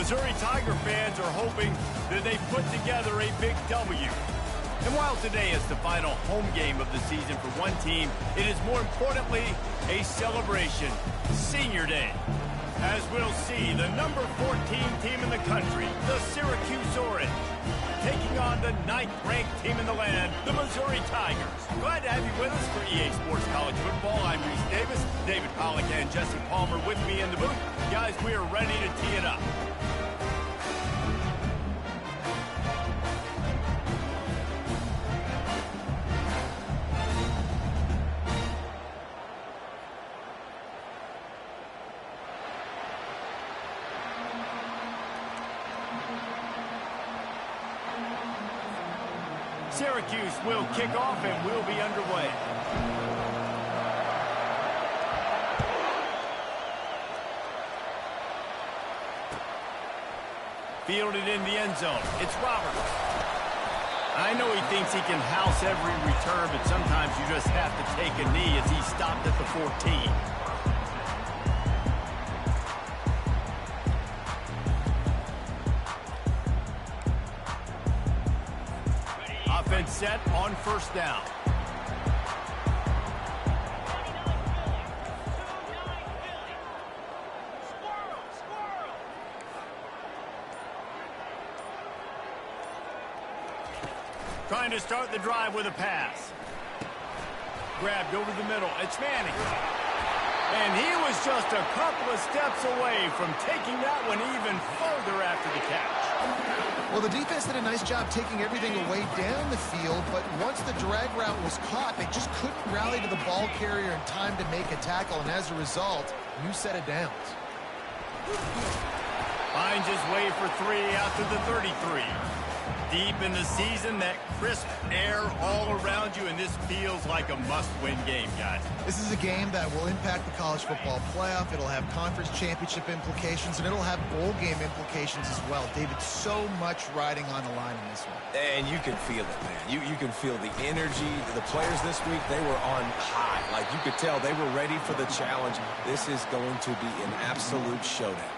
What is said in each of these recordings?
Missouri Tiger fans are hoping that they put together a big W. And while today is the final home game of the season for one team, it is more importantly a celebration, Senior Day. As we'll see, the number 14 team in the country, the Syracuse Orange, taking on the 9th-ranked team in the land, the Missouri Tigers. Glad to have you with us for EA Sports College Football. I'm Reese Davis, David Pollack and Jesse Palmer with me in the booth. Guys, we are ready to tee it up. Syracuse will kick off and we'll be underway. Fielded in the end zone. It's Roberts. I know he thinks he can house every return, but sometimes you just have to take a knee as he stopped at the 14. Offense set on first down. Trying to start the drive with a pass. Grabbed over the middle. It's Manning. And he was just a couple of steps away from taking that one even further after the catch. Well, the defense did a nice job taking everything away down the field, but once the drag route was caught, they just couldn't rally to the ball carrier in time to make a tackle, and as a result, new set of downs. Finds his way for 3 out to the 33. Deep in the season, that crisp air all around you, and this feels like a must-win game, guys. This is a game that will impact the college football playoff. It'll have conference championship implications, and it'll have bowl game implications as well. David, so much riding on the line in this one. And you can feel it, man. You can feel the energy. The players this week, they were on high. Like, you could tell they were ready for the challenge. This is going to be an absolute showdown.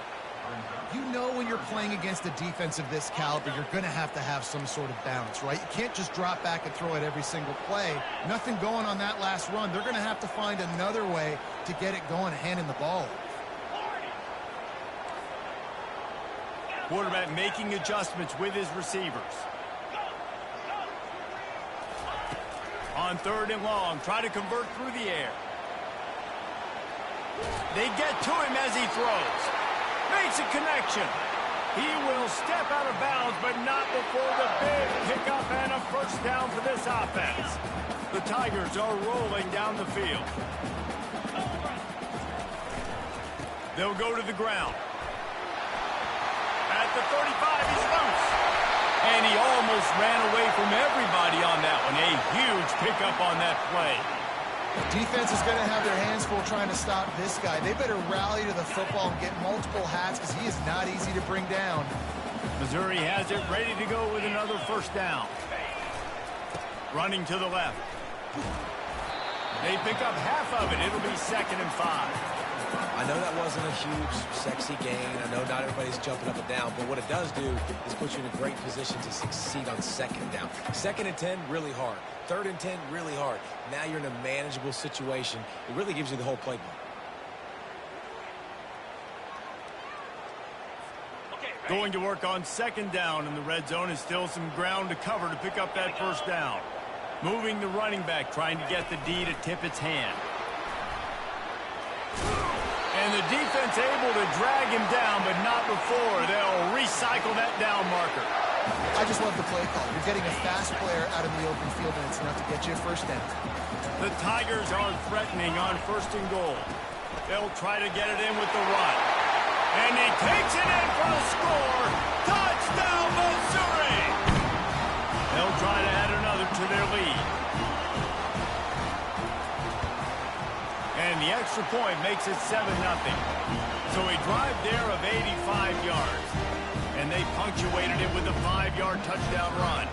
You know when you're playing against a defense of this caliber, you're going to have some sort of balance, right? You can't just drop back and throw it every single play. Nothing going on that last run. They're going to have to find another way to get it going, handing the ball. Quarterback making adjustments with his receivers. On 3rd and long, try to convert through the air. They get to him as he throws. Makes a connection. He will step out of bounds, but not before the big pickup and a first down for this offense. The Tigers are rolling down the field. They'll go to the ground. At the 35, he's loose. And he almost ran away from everybody on that one. A huge pickup on that play. Defense is going to have their hands full trying to stop this guy. They better rally to the football and get multiple hats because he is not easy to bring down. Missouri has it ready to go with another first down. Running to the left. They pick up half of it. It'll be 2nd and 5. I know that wasn't a huge, sexy gain. I know not everybody's jumping up and down, but what it does do is put you in a great position to succeed on 2nd down. 2nd and 10, really hard. 3rd and 10, really hard. Now you're in a manageable situation. It really gives you the whole playbook. Going to work on 2nd down in the red zone, and still some ground to cover to pick up that first down. Moving the running back, trying to get the D to tip its hand. And the defense able to drag him down, but not before they'll recycle that down marker. I just love the play call. You're getting a fast player out of the open field, and it's enough to get you a first down. The Tigers are threatening on 1st and goal. They'll try to get it in with the run. And he takes it in for the score. Touchdown, Missouri! They'll try to add another to their lead. And the extra point makes it 7-0. So a drive there of 85 yards. And they punctuated it with a 5-yard touchdown run.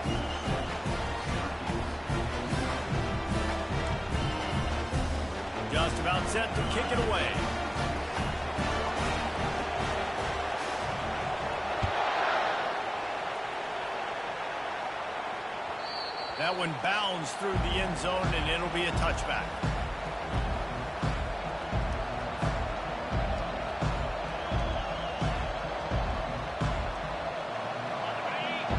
Just about set to kick it away. That one bounds through the end zone, and it'll be a touchback.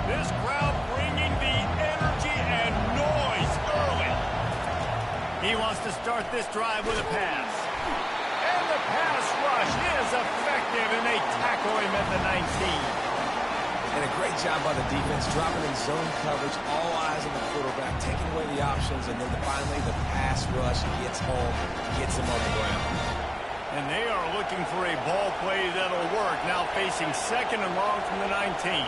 This crowd bringing the energy and noise early. He wants to start this drive with a pass. And the pass rush is effective, and they tackle him at the 19. And a great job by the defense, dropping in zone coverage, all eyes on the quarterback, taking away the options, and then finally the pass rush gets home, gets him on the ground. And they are looking for a ball play that'll work, now facing second and long from the 19.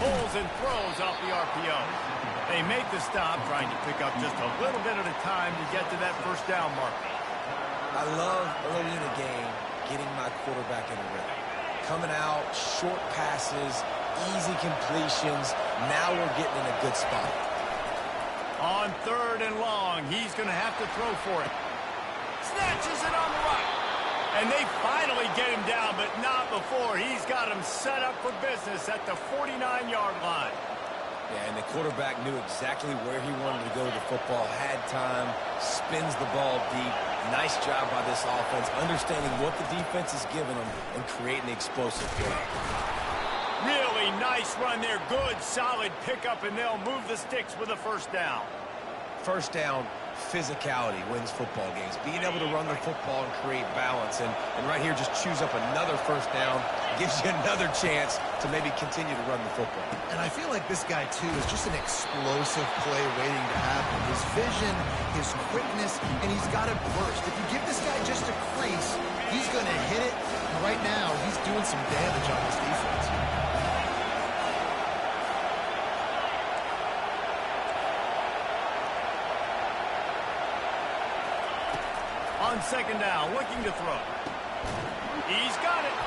Pulls and throws off the RPO. They make the stop, trying to pick up just a little bit at a time to get to that first down marker. I love early in the game getting my quarterback in a rhythm. Coming out, short passes, easy completions. Now we're getting in a good spot. On third and long, he's going to have to throw for it. Snatches it on the right. And they finally get him down, but not before. He's got him set up for business at the 49-yard line. Yeah, and the quarterback knew exactly where he wanted to go with the football, had time, spins the ball deep. Nice job by this offense, understanding what the defense is giving them and creating the explosive play. Really nice run there. Good, solid pickup, and they'll move the sticks with a first down. First down, physicality wins football games. Being able to run the football and create balance. And right here, just choose up another first down. Gives you another chance to maybe continue to run the football. And I feel like this guy, too, is just an explosive play waiting to happen. His vision, his quickness, and he's got it burst. If you give this guy just a crease, he's going to hit it. And right now, he's doing some damage on this defense. On second down, looking to throw. He's got it.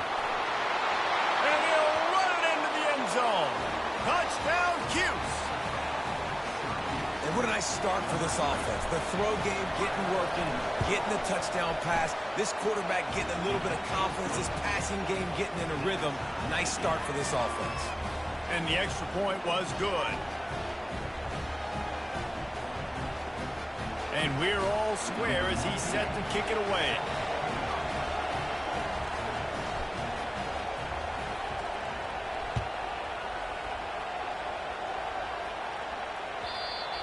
And he'll run it into the end zone. Touchdown, Cuse. And what a nice start for this offense. The throw game getting working, getting the touchdown pass. This quarterback getting a little bit of confidence. This passing game getting in a rhythm. Nice start for this offense. And the extra point was good. And we're all square as he's set to kick it away.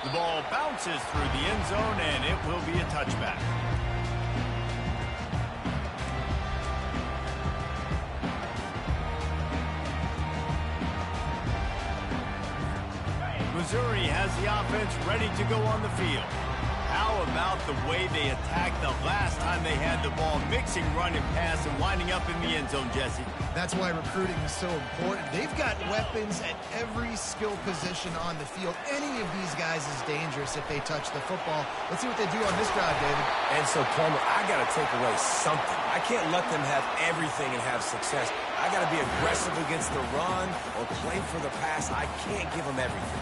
The ball bounces through the end zone, and it will be a touchback. Missouri has the offense ready to go on the field. How about the way they attacked the last time they had the ball, mixing run and pass and winding up in the end zone, Jesse? That's why recruiting is so important. They've got weapons at every skill position on the field. Any of these guys is dangerous if they touch the football. Let's see what they do on this drive, David. And so, Plummer, I got to take away something. I can't let them have everything and have success. I got to be aggressive against the run or play for the pass. I can't give them everything.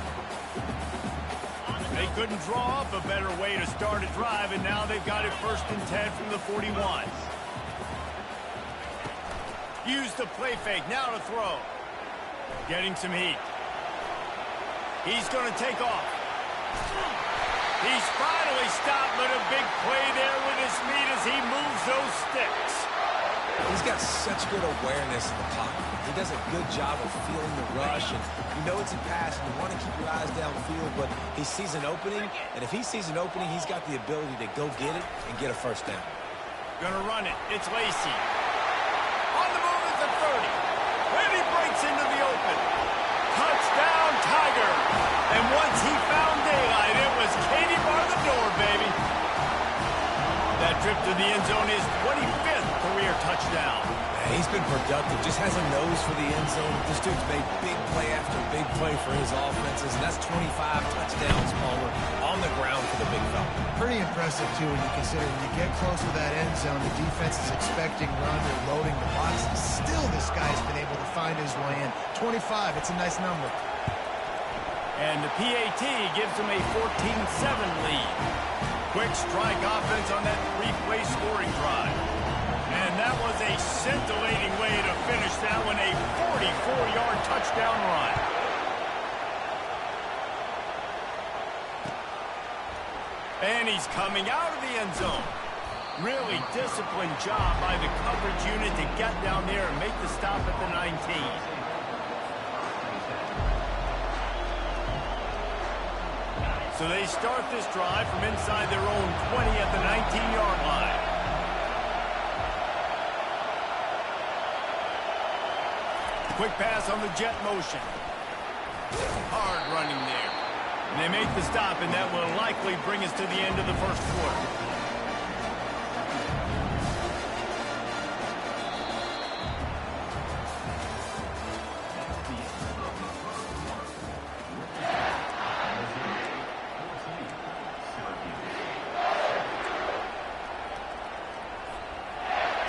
They couldn't draw up a better way to start a drive, and now they've got it 1st and 10 from the 41. Use the play fake, now to throw. Getting some heat. He's going to take off. He's finally stopped, but a big play there with his feet as he moves those sticks. He's got such good awareness in the pocket. He does a good job of feeling the rush, and you know it's a pass, and you want to keep your eyes downfield, but he sees an opening, and if he sees an opening, he's got the ability to go get it and get a first down. Gonna run it. It's Lacey. On the move at the 30. And he breaks into the open. Touchdown, Tiger. And once he found daylight, it was Katie bar the door, baby. That trip to the end zone is 25th career touchdown. Yeah, he's been productive, just has a nose for the end zone. This dude's made big play after big play for his offenses, and that's 25 touchdowns, Palmer, on the ground for the big fella. Pretty impressive, too, when you consider when you get close to that end zone, the defense is expecting run or loading the box. Still, this guy's been able to find his way in. 25, it's a nice number. And the PAT gives him a 14-7 lead. Quick strike offense on that 3-play scoring drive. And that was a scintillating way to finish that one a 44-yard touchdown run. And he's coming out of the end zone. Really disciplined job by the coverage unit to get down there and make the stop at the 19. So they start this drive from inside their own 20 at the 19-yard line. Quick pass on the jet motion. Hard running there. And they make the stop, and that will likely bring us to the end of the first quarter.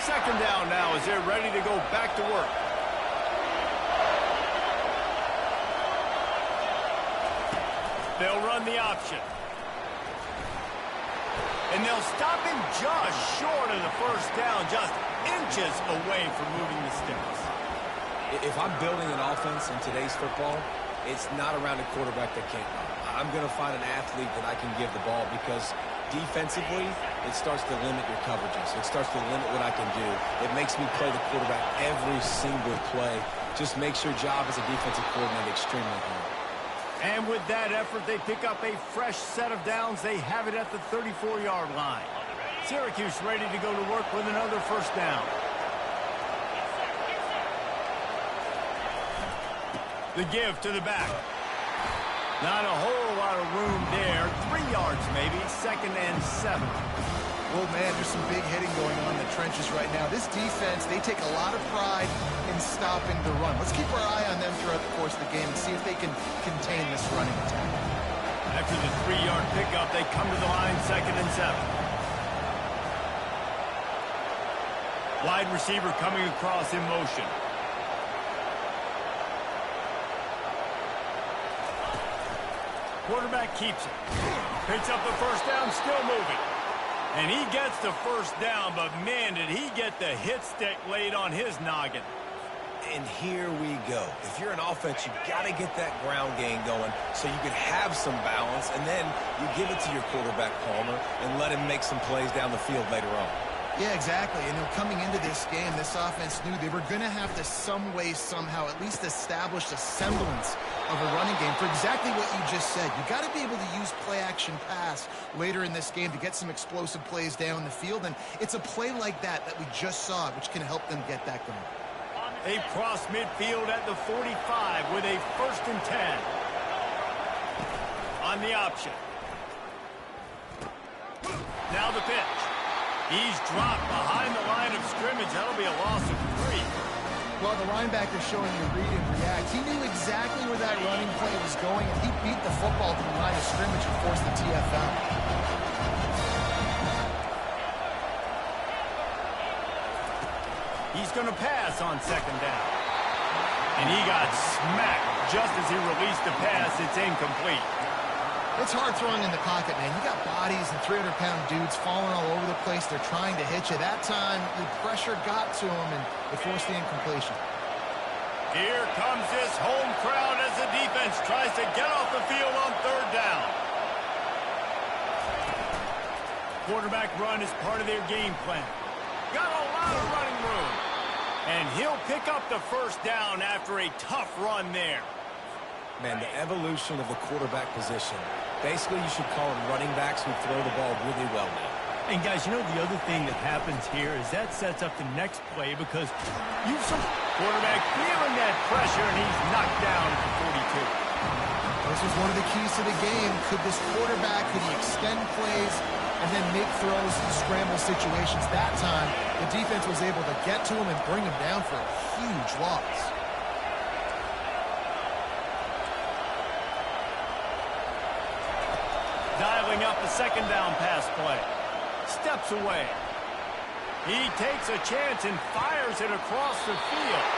Second down now as they're ready to go back to work. They'll run the option. And they'll stop him just short of the first down, just inches away from moving the sticks. If I'm building an offense in today's football, it's not around a quarterback that can't run. I'm going to find an athlete that I can give the ball because defensively, it starts to limit your coverages. It starts to limit what I can do. It makes me play the quarterback every single play. Just makes your job as a defensive coordinator extremely hard. And with that effort, they pick up a fresh set of downs. They have it at the 34-yard line. Syracuse ready to go to work with another first down. The give to the back. Not a whole lot of room there. 3 yards maybe. 2nd and 7. Well, man, there's some big hitting going on in the trenches right now. This defense, they take a lot of pride in stopping the run. Let's keep our eye on them throughout the course of the game and see if they can contain this running attack. After the 3-yard pickup, they come to the line 2nd and 7. Wide receiver coming across in motion. Quarterback keeps it. Picks up the first down, still moving. And he gets the first down, but man, did he get the hit stick laid on his noggin. And here we go. If you're an offense, you've got to get that ground game going so you can have some balance, and then you give it to your quarterback, Palmer, and let him make some plays down the field later on. Yeah, exactly. And coming into this game, this offense knew they were going to have to some way, somehow, at least establish a semblance of a running game for exactly what you just said. You got to be able to use play-action pass later in this game to get some explosive plays down the field. And it's a play like that we just saw, which can help them get that going. They cross midfield at the 45 with a 1st and 10. On the option. Now the pitch. He's dropped behind the line of scrimmage. That'll be a loss of 3. Well, the linebacker's showing you read and react. He knew exactly where that running play was going, and he beat the football to the line of scrimmage and forced the TFL. He's going to pass on 2nd down. And he got smacked just as he released the pass. It's incomplete. It's hard throwing in the pocket, man. You got bodies and 300-pound dudes falling all over the place. They're trying to hit you. That time, the pressure got to him, and it forced the incompletion. Here comes this home crowd as the defense tries to get off the field on 3rd down. Quarterback run is part of their game plan. Got a lot of running room. And he'll pick up the first down after a tough run there. Man, the evolution of the quarterback position. Basically, you should call them running backs who throw the ball really well now. And guys, you know the other thing that happens here is that sets up the next play because you've some quarterback feeling that pressure and he's knocked down at the 42. This was one of the keys to the game. Could this quarterback, could he extend plays and then make throws in scramble situations? That time, the defense was able to get to him and bring him down for a huge loss. Dialing up the 2nd down pass play. Steps away. He takes a chance and fires it across the field.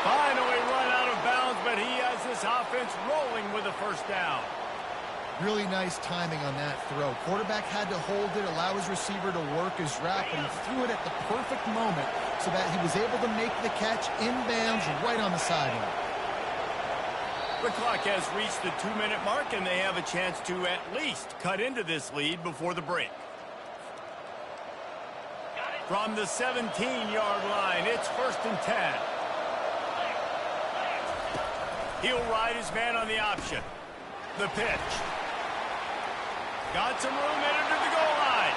Finally run out of bounds, but he has this offense rolling with a first down. Really nice timing on that throw. Quarterback had to hold it, allow his receiver to work his route, but he threw it at the perfect moment so that he was able to make the catch inbounds right on the sideline. The clock has reached the 2-minute mark, and they have a chance to at least cut into this lead before the break. From the 17-yard line, it's 1st and 10. He'll ride his man on the option. The pitch. Got some room in under the goal line.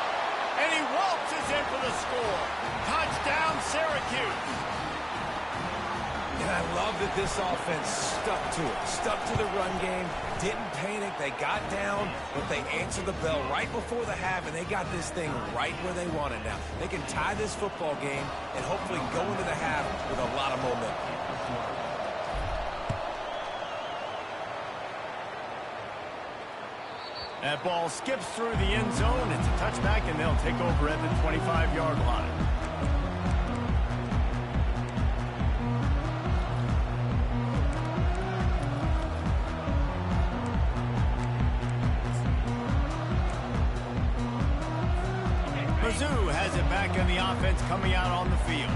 And he waltzes in for the score. Touchdown, Syracuse. And I love that this offense stuck to it. Stuck to the run game. Didn't panic. They got down, but they answered the bell right before the half, and they got this thing right where they want it now. They can tie this football game and hopefully go into the half with a lot of momentum. That ball skips through the end zone. It's a touchback, and they'll take over at the 25-yard line. Mizzou has it back in the offense coming out on the field.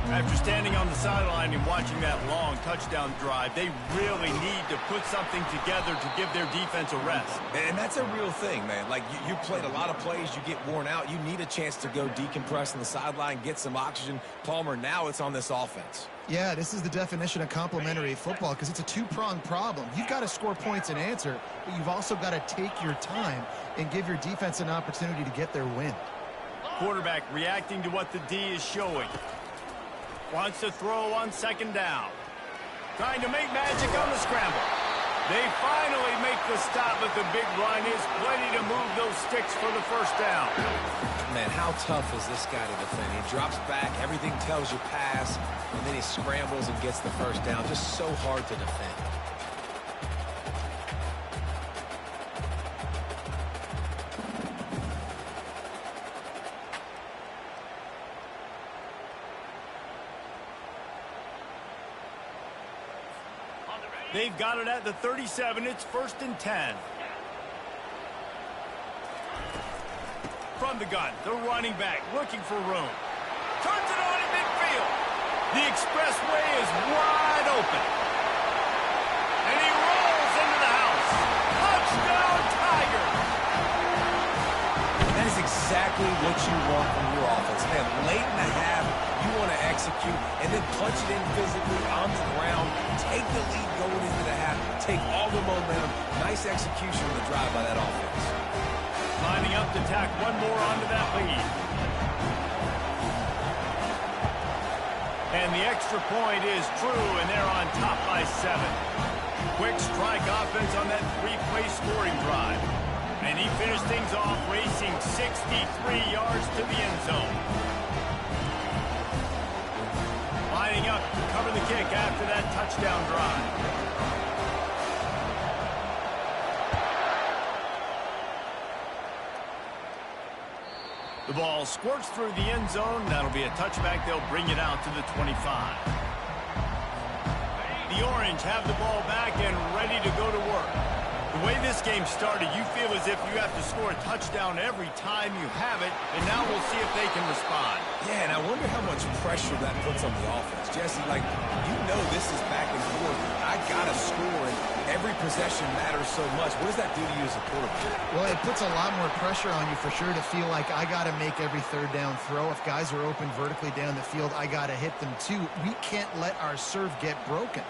After standing on the sideline and watching that long touchdown drive, they really need to put something together to give their defense a rest. And that's a real thing, man. Like, you played a lot of plays, you get worn out, you need a chance to go decompress on the sideline, get some oxygen. Palmer, now it's on this offense. Yeah, this is the definition of complementary football because it's a two-pronged problem. You've got to score points and answer, but you've also got to take your time and give your defense an opportunity to get their win. Quarterback reacting to what the D is showing. Wants to throw on 2nd down. Trying to make magic on the scramble. They finally make the stop, but the big run is plenty to move those sticks for the 1st down. Man, how tough is this guy to defend? He drops back, everything tells you pass, and then he scrambles and gets the 1st down. Just so hard to defend. They've got it at the 37. It's 1st and 10. From the gun, the running back looking for room. Turns it on in midfield. The expressway is wide open. And he rolls into the house. Touchdown, Tigers! That is exactly what you want from your offense. Man, late in the half, you want to execute and then punch it in physically on the ground. Take the lead going into the half. Take all the momentum. Nice execution of the drive by that offense. Lining up to tack one more onto that lead. And the extra point is true, and they're on top by 7. Quick strike offense on that 3-play scoring drive. And he finished things off racing 63 yards to the end zone. Lining up to cover the kick after that touchdown drive. The ball squirts through the end zone. That'll be a touchback. They'll bring it out to the 25. The Orange have the ball back and ready to go to work. The way this game started, you feel as if you have to score a touchdown every time you have it, and now we'll see if they can respond. Yeah, and I wonder how much pressure that puts on the offense. Jesse, like, you know this is back and forth. I got to score, and every possession matters so much. What does that do to you as a quarterback? Well, it puts a lot more pressure on you for sure to feel like I got to make every 3rd down throw. If guys are open vertically down the field, I got to hit them too. We can't let our serve get broken.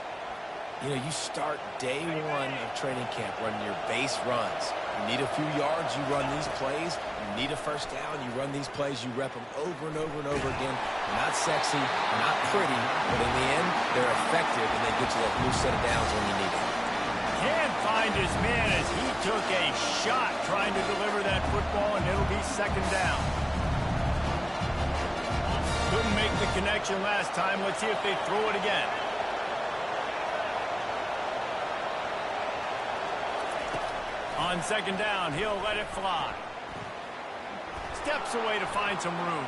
You know, you start day 1 of training camp running your base runs. You need a few yards, you run these plays. You need a 1st down, you run these plays. You rep them over and over and over again. They're not sexy, they're not pretty, but in the end, they're effective, and they get you that blue set of downs when you need it. Can't find his man as he took a shot trying to deliver that football, and it'll be 2nd down. Couldn't make the connection last time. Let's see if they throw it again. On 2nd down, he'll let it fly. Steps away to find some room.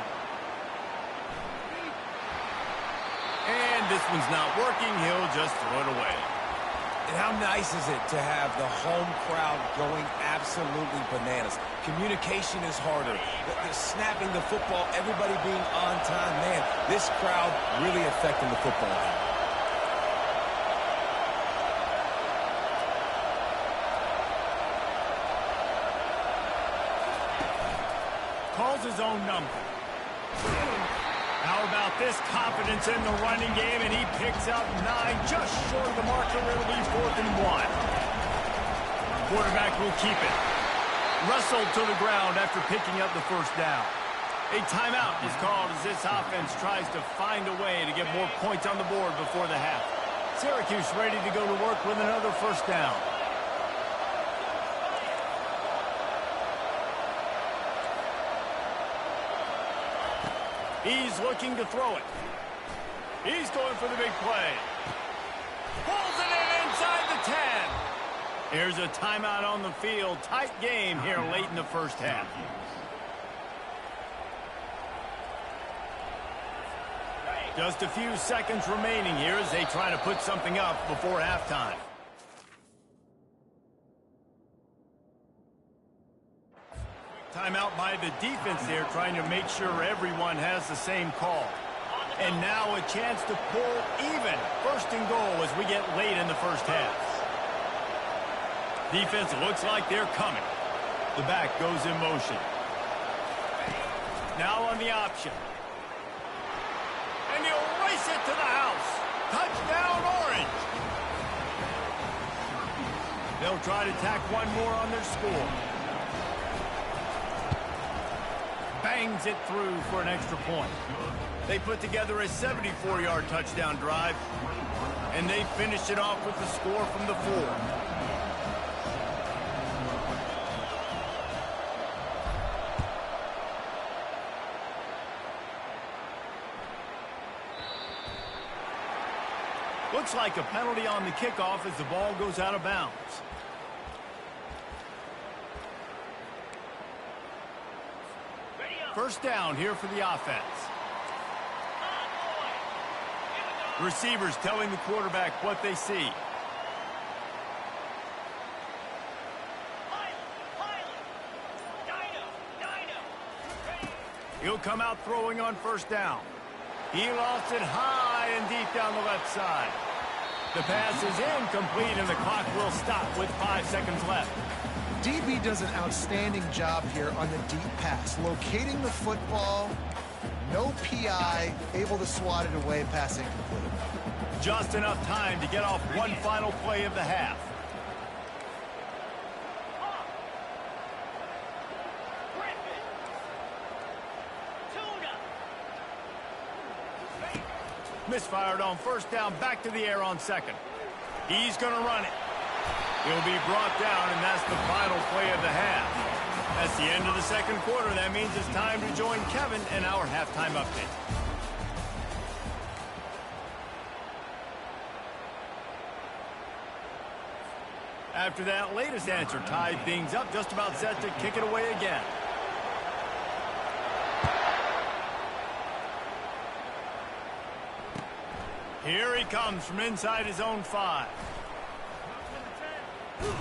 And this one's not working. He'll just throw it away. And how nice is it to have the home crowd going absolutely bananas? Communication is harder. The snapping the football, everybody being on time. Man, this crowd really affecting the football game. Calls his own number. How about this confidence in the running game, and he picks up 9, just short of the marker. It'll be 4th and 1. Quarterback will keep it. Wrestled to the ground after picking up the first down. A timeout is called as this offense tries to find a way to get more points on the board before the half. Syracuse ready to go to work with another first down. He's looking to throw it. He's going for the big play. Pulls it in inside the 10. Here's a timeout on the field. Tight game here late in the first half. Just a few seconds remaining here as they try to put something up before halftime. Timeout by the defense there, trying to make sure everyone has the same call. And now a chance to pull even. 1st and goal as we get late in the first half. Defense looks like they're coming. The back goes in motion. Now on the option. And he'll race it to the house. Touchdown, Orange. They'll try to tack one more on their score. Bangs it through for an extra point. They put together a 74-yard touchdown drive, and they finish it off with the score from the 4. Looks like a penalty on the kickoff as the ball goes out of bounds. First down here for the offense. Receivers telling the quarterback what they see. He'll come out throwing on first down. He lost it high and deep down the left side. The pass is incomplete, and the clock will stop with 5 seconds left. DB does an outstanding job here on the deep pass, locating the football, no PI, able to swat it away, pass incomplete. Just enough time to get off one final play of the half. Misfired on first down, back to the air on second. He's going to run it. He'll be brought down, and that's the final play of the half. That's the end of the second quarter. That means it's time to join Kevin in our halftime update. After that latest answer tied things up, just about set to kick it away again. Here he comes from inside his own 5.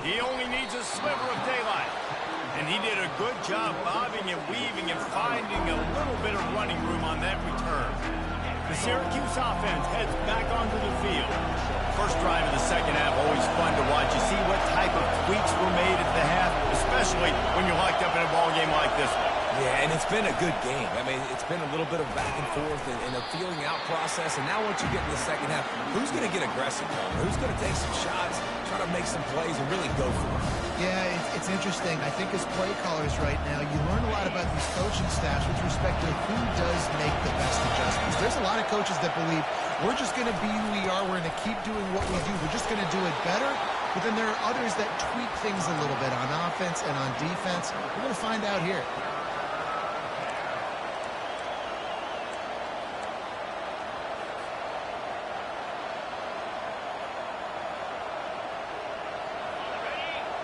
He only needs a sliver of daylight. And he did a good job bobbing and weaving and finding a little bit of running room on that return. The Syracuse offense heads back onto the field. First drive of the second half, always fun to watch. You see what type of tweaks were made at the half, especially when you're locked up in a ball game like this one. Yeah, and it's been a good game. I mean, it's been a little bit of back and forth and a feeling out process. And now once you get in the second half, who's going to get aggressive, Coleman? Who's going to take some shots, try to make some plays, and really go for it? Yeah, it's interesting. I think as play callers right now, you learn a lot about these coaching staffs with respect to who does make the best adjustments. There's a lot of coaches that believe we're just going to be who we are. We're going to keep doing what we do. We're just going to do it better. But then there are others that tweak things a little bit on offense and on defense. We're going to find out here.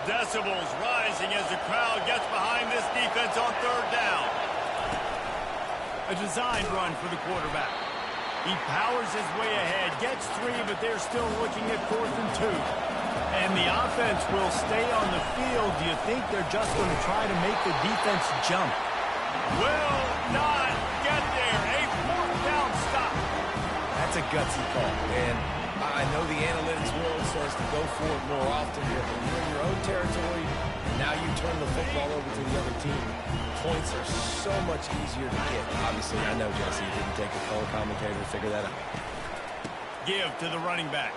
Decibels rising as the crowd gets behind this defense on third down. A designed run for the quarterback. He powers his way ahead, gets 3, but they're still looking at 4th and 2. And the offense will stay on the field. Do you think they're just going to try to make the defense jump? Will not get there. A fourth down stop. That's a gutsy call. And I know the analytics world says to go for it more often, but when you're in your own territory, and now you turn the football over to the other team, points are so much easier to get. Obviously, I know, Jesse, you didn't take a color commentator to figure that out. Give to the running back.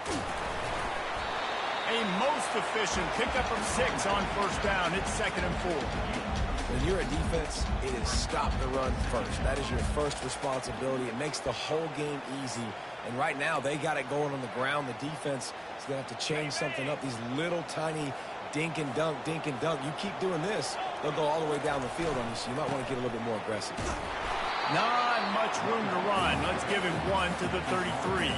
A most efficient pickup of 6 on first down. It's 2nd and 4. When you're a defense, it is stop the run first. That is your first responsibility. It makes the whole game easy. And right now, they got it going on the ground. The defense is going to have to change something up. These little tiny dink and dunk, dink and dunk. You keep doing this, they'll go all the way down the field on you, so you might want to get a little bit more aggressive. Not much room to run. Let's give him 1 to the 33.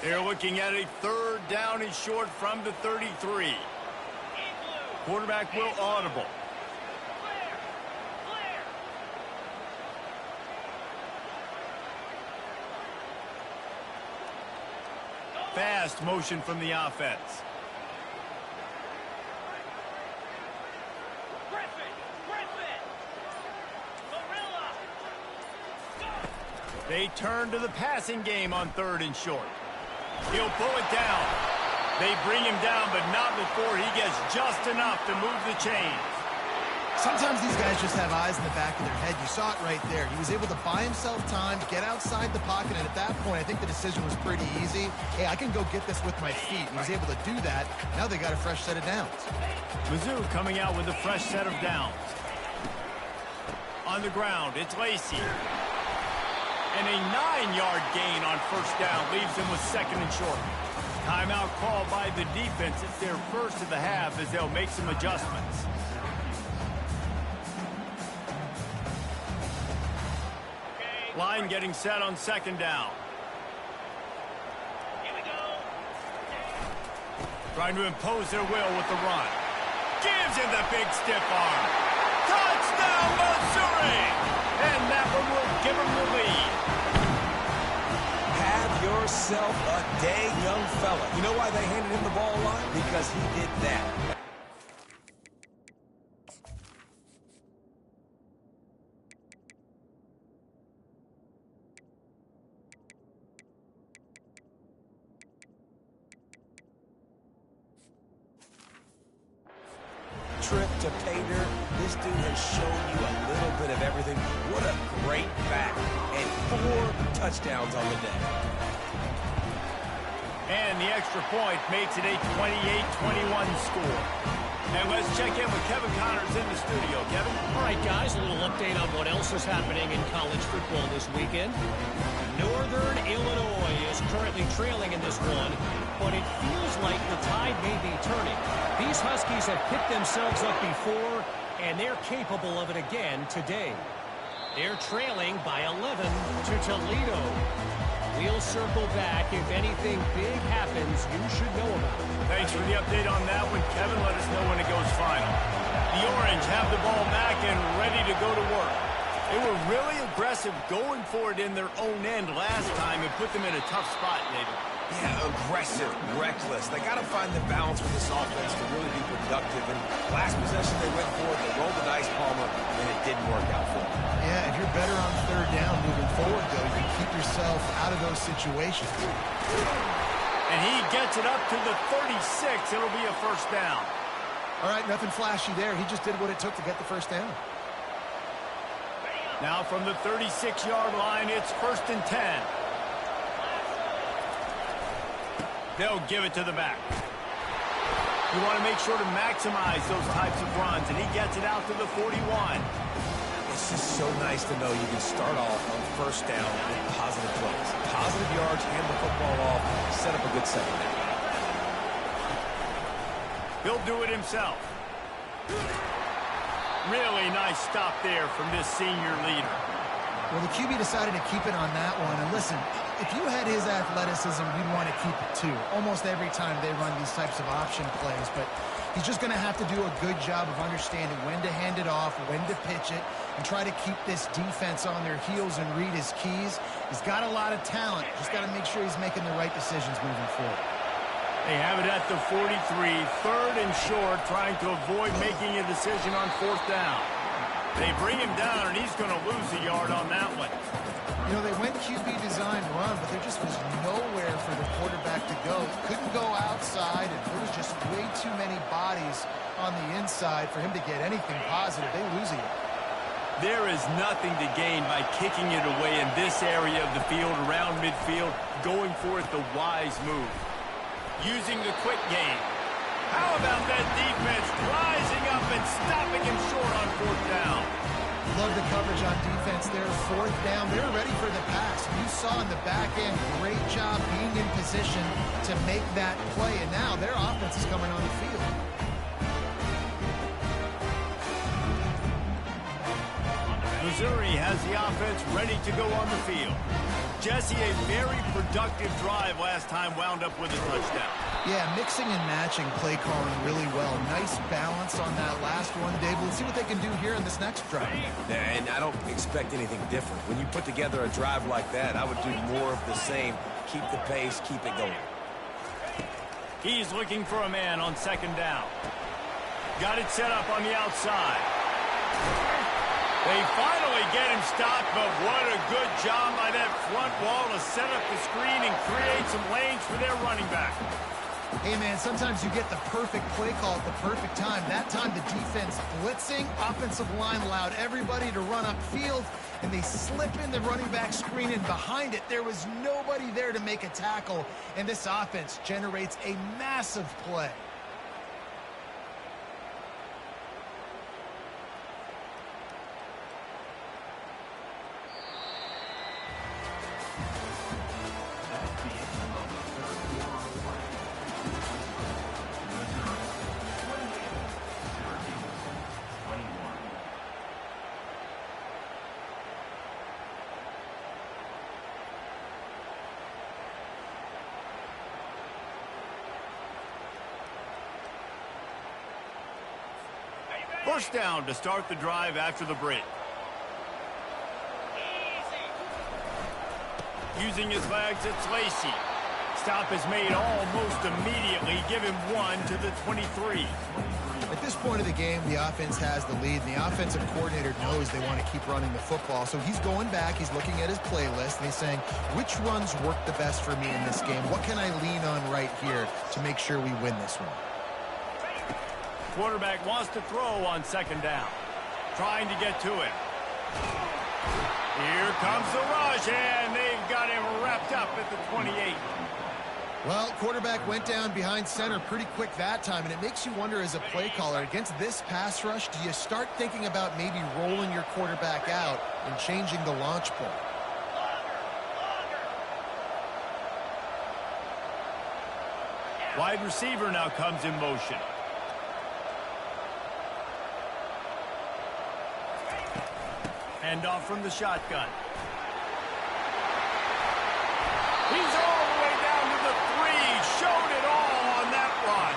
They're looking at a 3rd down and short from the 33. Quarterback will audible. Fast motion from the offense. They turn to the passing game on 3rd and short. He'll pull it down. They bring him down, but not before he gets just enough to move the chains. Sometimes these guys just have eyes in the back of their head. You saw it right there. He was able to buy himself time, get outside the pocket, and at that point, I think the decision was pretty easy. Hey, I can go get this with my feet. He was able to do that. Now they got a fresh set of downs. Mizzou coming out with a fresh set of downs. On the ground, it's Lacey. And a 9-yard gain on first down leaves him with 2nd and short. Timeout called by the defense. It's their first of the half as they'll make some adjustments. Line getting set on 2nd down. Here we go. Trying to impose their will with the run. Gives him the big stiff arm. Touchdown, Missouri! And that one will give him the lead. Have yourself a day, young fella. You know why they handed him the ball a lot? Because he did that. Trip to pay dirt. This dude has shown you a little bit of everything. What a great back. And 4 touchdowns on the day. And the extra point makes it a 28-21 score. And let's check in with Kevin Connors in the studio. Kevin? All right, guys, a little update on what else is happening in college football this weekend. Northern Illinois is currently trailing in this one, but it feels like the tide may be turning. These Huskies have picked themselves up before, and they're capable of it again today. They're trailing by 11 to Toledo. We'll circle back. If anything big happens, you should know about it. Thanks for the update on that one, Kevin. Let us know when it goes final. The Orange have the ball back and ready to go to work. They were really aggressive going for it in their own end last time and put them in a tough spot, Nathan. Yeah, aggressive, reckless. They got to find the balance with this offense to really be productive. And last possession they went for it, they rolled the dice, Palmer, and it didn't work out for them. Yeah, if you're better on 3rd down moving forward, though, you can keep yourself out of those situations. And he gets it up to the 36. It'll be a first down. All right, nothing flashy there. He just did what it took to get the first down. Now from the 36-yard line, it's 1st and 10. They'll give it to the back. You want to make sure to maximize those types of runs, and he gets it out to the 41. It's just so nice to know you can start off on first down with positive plays. Positive yards, hand the football off, set up a good second down. He'll do it himself. Really nice stop there from this senior leader. Well, the QB decided to keep it on that one. And listen, if you had his athleticism, you'd want to keep it too. Almost every time they run these types of option plays. But He's just going to have to do a good job of understanding when to hand it off, when to pitch it, and try to keep this defense on their heels and read his keys. He's got a lot of talent. Just got to make sure he's making the right decisions moving forward. They have it at the 43, third and short, trying to avoid making a decision on fourth down. They bring him down, and he's going to lose a yard on that one. You know, they went QB design run, but there just was nowhere for the quarterback to go. Couldn't go outside, and there was just way too many bodies on the inside for him to get anything positive. They lose a yard. There is nothing to gain by kicking it away in this area of the field, around midfield, going for it the wise move. Using the quick game. How about that defense rising up and stopping him short on fourth down? Love the coverage on defense there. Fourth down. They were ready for the pass. You saw in the back end, great job being in position to make that play. And now their offense is coming on the field. Missouri has the offense ready to go on the field. Jesse, a very productive drive last time, wound up with a touchdown. Yeah, mixing and matching play calling really well. Nice balance on that last one, Dave. Let's see what they can do here in this next drive. And I don't expect anything different. When you put together a drive like that, I would do more of the same. Keep the pace, keep it going. He's looking for a man on second down. Got it set up on the outside. They finally get him stopped, but what a good job by that front wall to set up the screen and create some lanes for their running back. Hey, man, sometimes you get the perfect play call at the perfect time. That time the defense blitzing, offensive line allowed everybody to run upfield, and they slip in the running back screen, and behind it there was nobody there to make a tackle, and this offense generates a massive play. First down to start the drive after the break. Using his legs, it's Lacey. Stop is made almost immediately. Give him one to the 23. At this point of the game, the offense has the lead, and the offensive coordinator knows they want to keep running the football. So he's going back, he's looking at his playlist, and he's saying, which runs work the best for me in this game? What can I lean on right here to make sure we win this one? Quarterback wants to throw on second down. Trying to get to it. Here comes the rush, and they've got him wrapped up at the 28. Well, quarterback went down behind center pretty quick that time, and it makes you wonder as a play caller, against this pass rush, do you start thinking about maybe rolling your quarterback out and changing the launch point? Wide receiver now comes in motion. Hand off from the shotgun. He's all the way down to the 3. Showed it all on that run.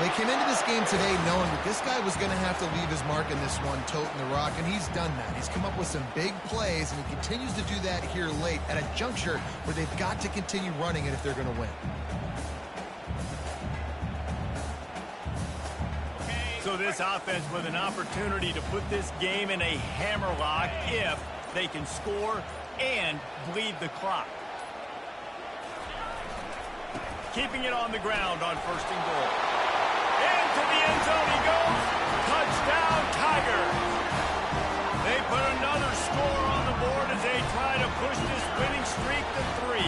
They came into this game today knowing that this guy was going to have to leave his mark in this one, toting the rock, and he's done that. He's come up with some big plays, and he continues to do that here late at a juncture where they've got to continue running it if they're going to win. So this offense with an opportunity to put this game in a hammerlock if they can score and bleed the clock. Keeping it on the ground on first and goal. Into the end zone he goes. Touchdown, Tigers. They put another score on the board as they try to push this winning streak to 3.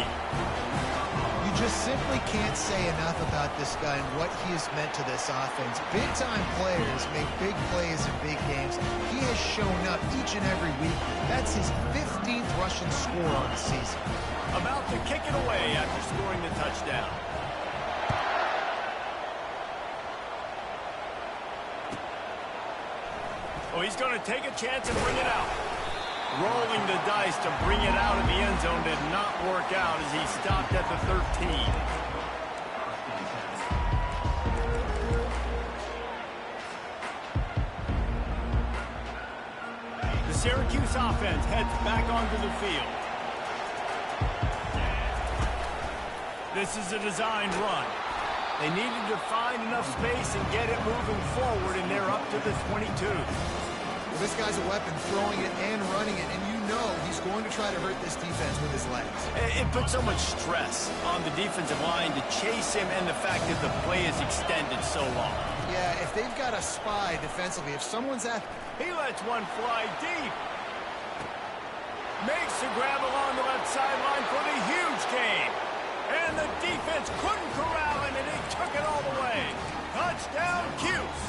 You just simply can't say enough about this guy and what he has meant to this offense. Big-time players make big plays in big games. He has shown up each and every week. That's his 15th rushing score on the season. About to kick it away after scoring the touchdown. Oh, he's going to take a chance and bring it out. Rolling the dice to bring it out of the end zone did not work out as he stopped at the 13. Syracuse offense heads back onto the field. This is a designed run. They needed to find enough space and get it moving forward, and they're up to the 22. Well, this guy's a weapon, throwing it and running it, and you know he's going to try to hurt this defense with his legs. It puts so much stress on the defensive line to chase him, and the fact that the play is extended so long. Yeah, if they've got a spy defensively, if someone's at... He lets one fly deep. Makes the grab along the left sideline for the huge gain. And the defense couldn't corral him, and he took it all the way. Touchdown, Cuse.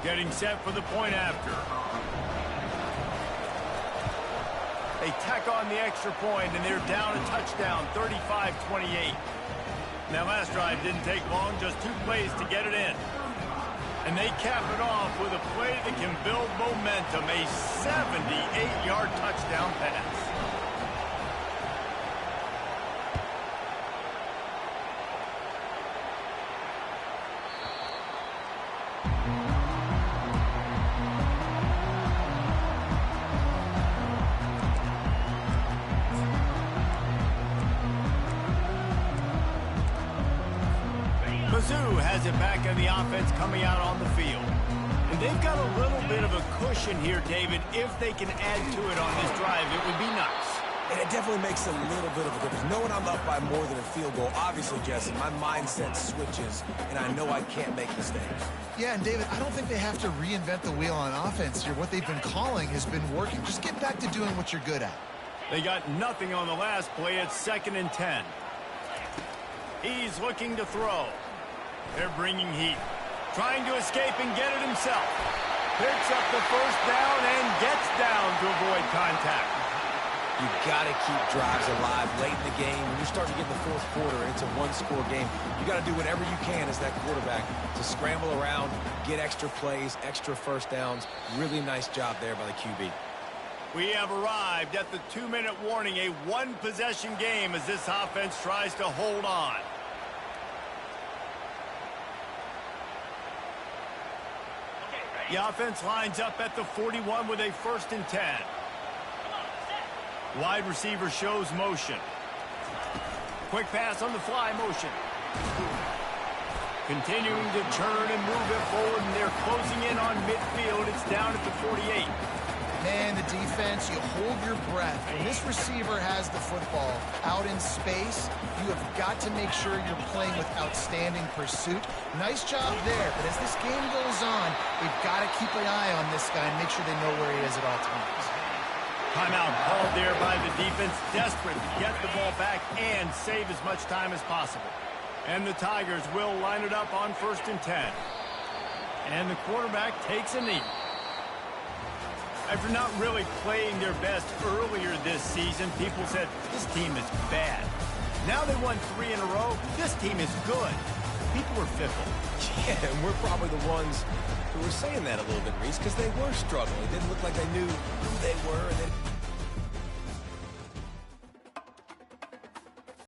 Getting set for the point after. They tack on the extra point, and they're down a touchdown, 35-28. That last drive didn't take long, just 2 plays to get it in. And they cap it off with a play that can build momentum, a 78-yard touchdown pass. Cuse has it back in the offense coming out on the field. And they've got a little bit of a cushion here, David. If they can add to it on this drive, it would be nice. And it definitely makes a little bit of a difference. Knowing I'm up by more than a field goal, obviously, Jesse, my mindset switches, and I know I can't make mistakes. Yeah, and David, I don't think they have to reinvent the wheel on offense here. What they've been calling has been working. Just get back to doing what you're good at. They got nothing on the last play. It's 2nd and 10. He's looking to throw. They're bringing heat. Trying to escape and get it himself. Picks up the first down and gets down to avoid contact. You got to keep drives alive late in the game. When you're starting to get in the 4th quarter, it's a 1-score game. You got to do whatever you can as that quarterback to scramble around, get extra plays, extra first downs. Really nice job there by the QB. We have arrived at the 2-minute warning, a 1-possession game as this offense tries to hold on. The offense lines up at the 41 with a 1st and 10. Wide receiver shows motion. Quick pass on the fly motion. Continuing to turn and move it forward, and they're closing in on midfield. It's down at the 48. Man, the defense, you hold your breath. When this receiver has the football out in space, you have got to make sure you're playing with outstanding pursuit. Nice job there, but as this game goes on, they've got to keep an eye on this guy and make sure they know where he is at all times. Timeout called there by the defense, desperate to get the ball back and save as much time as possible. And the Tigers will line it up on 1st and 10. And the quarterback takes a knee. After not really playing their best earlier this season, people said, this team is bad. Now they won 3 in a row. This team is good. People were fickle. Yeah, and we're probably the ones who were saying that a little bit, Reese, because they were struggling. It didn't look like they knew who they were, and then